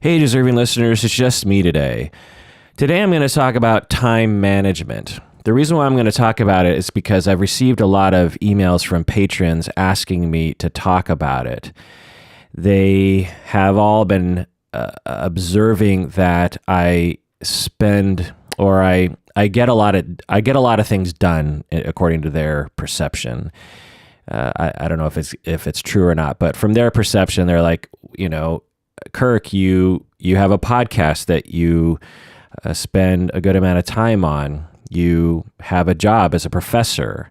Hey, deserving listeners, it's just me today. Today I'm going to talk about time management. The reason why I'm going to talk about it is because I've received a lot of emails from patrons asking me to talk about it. They have all been observing that I spend, or I get a lot of things done according to their perception. I don't know if it's true or not, but from their perception, they're like, Kirk, you have a podcast that you spend a good amount of time on. You have a job as a professor.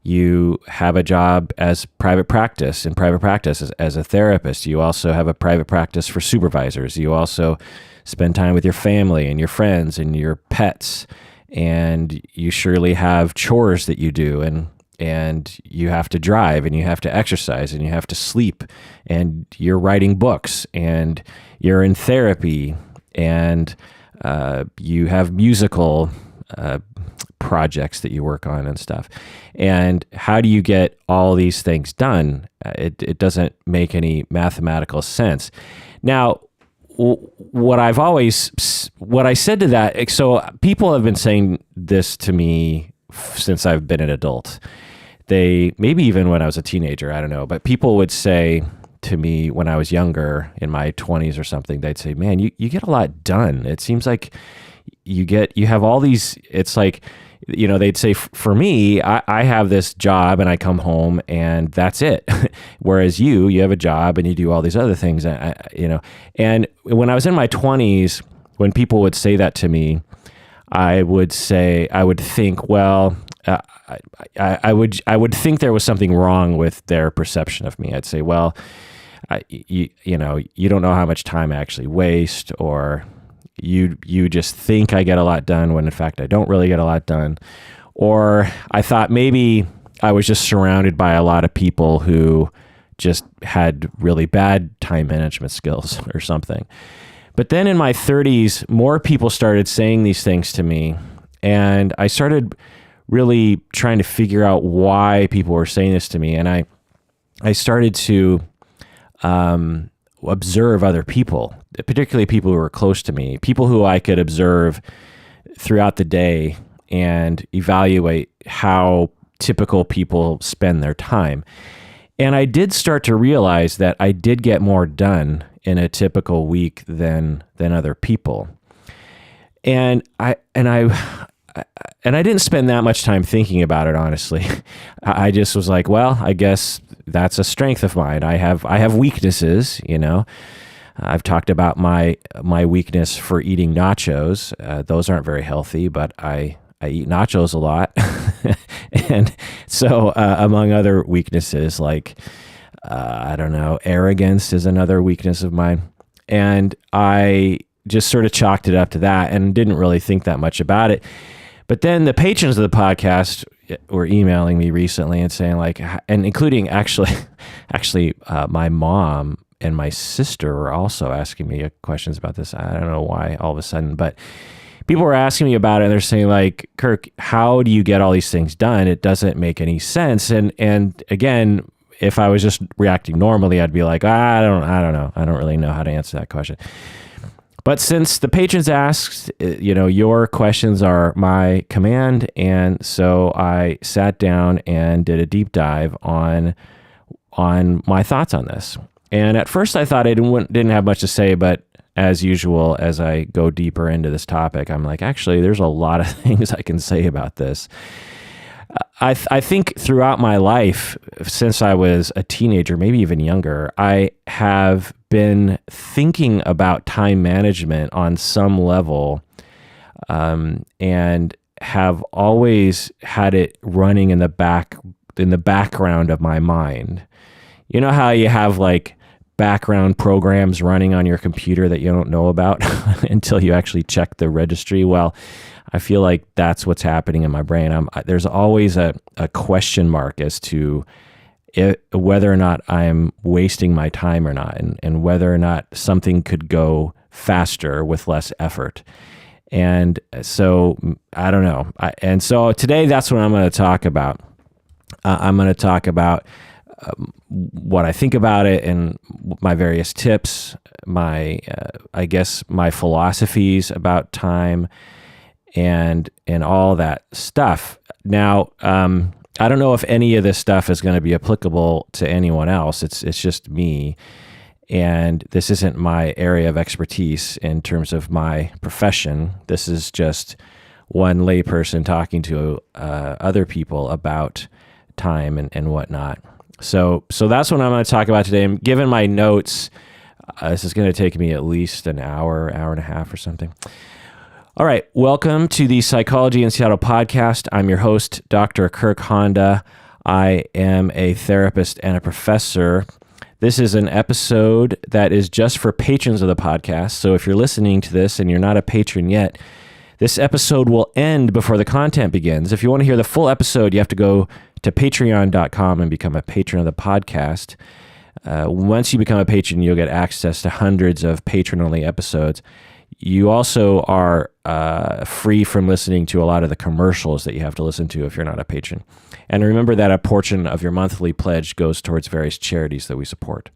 You have a job as private practice as a therapist. You also have a private practice for supervisors. You also spend time with your family and your friends and your pets. And you surely have chores that you do, and you have to drive, and you have to exercise, and you have to sleep, and you're writing books, and you're in therapy, and you have musical projects that you work on and stuff. And how do you get all these things done? It doesn't make any mathematical sense. Now, what I said to that, so people have been saying this to me since I've been an adult. Maybe even when I was a teenager, I don't know, but people would say to me when I was younger, in my 20s or something, they'd say, man, you get a lot done. It seems like you have all these, it's like, they'd say, for me, I have this job and I come home and that's it. Whereas you have a job and you do all these other things, and when I was in my 20s, when people would say that to me, I would think, well, I would think there was something wrong with their perception of me. I'd say, well, you don't know how much time I actually waste, or you just think I get a lot done when in fact I don't really get a lot done. Or I thought maybe I was just surrounded by a lot of people who just had really bad time management skills or something. But then in my 30s, more people started saying these things to me, and I started really trying to figure out why people were saying this to me. And I started to observe other people, particularly people who were close to me, people who I could observe throughout the day and evaluate how typical people spend their time. And I did start to realize that I did get more done in a typical week than other people. And I didn't spend that much time thinking about it, honestly. I just was like, well, I guess that's a strength of mine. I have weaknesses, I've talked about my weakness for eating nachos. Those aren't very healthy, but I eat nachos a lot. And so among other weaknesses, like, I don't know, arrogance is another weakness of mine. And I just sort of chalked it up to that and didn't really think that much about it. But then the patrons of the podcast were emailing me recently and saying, like, and including actually my mom and my sister were also asking me questions about this. I don't know why all of a sudden, but people were asking me about it, and they're saying, like, Kirk, how do you get all these things done? It doesn't make any sense. And again, if I was just reacting normally, I'd be like, I don't know. I don't really know how to answer that question. But since the patrons asked, your questions are my command. And so I sat down and did a deep dive on my thoughts on this. And at first I thought I didn't have much to say, but as usual, as I go deeper into this topic, I'm like, actually, there's a lot of things I can say about this. I think throughout my life, since I was a teenager, maybe even younger, I have been thinking about time management on some level, and have always had it running in the background of my mind. You know how you have like background programs running on your computer that you don't know about until you actually check the registry? Well, I feel like that's what's happening in my brain. There's always a question mark as to whether or not I'm wasting my time or not, and whether or not something could go faster with less effort. And so I don't know. And so today, that's what I'm going to talk about. I'm going to talk about what I think about it and my various tips, my I guess my philosophies about time and all that stuff. Now, I don't know if any of this stuff is going to be applicable to anyone else. It's just me, and this isn't my area of expertise in terms of my profession. This is just one layperson talking to other people about time and whatnot. So that's what I'm going to talk about today. I'm given my notes. This is going to take me at least an hour and a half or something. All right. Welcome to the Psychology in Seattle podcast. I'm your host, Dr. Kirk Honda. I am a therapist and a professor. This is an episode that is just for patrons of the podcast. So if you're listening to this and you're not a patron yet, this episode will end before the content begins. If you want to hear the full episode, you have to go to patreon.com and become a patron of the podcast. Once you become a patron, you'll get access to hundreds of patron-only episodes. You also are free from listening to a lot of the commercials that you have to listen to if you're not a patron. And remember that a portion of your monthly pledge goes towards various charities that we support.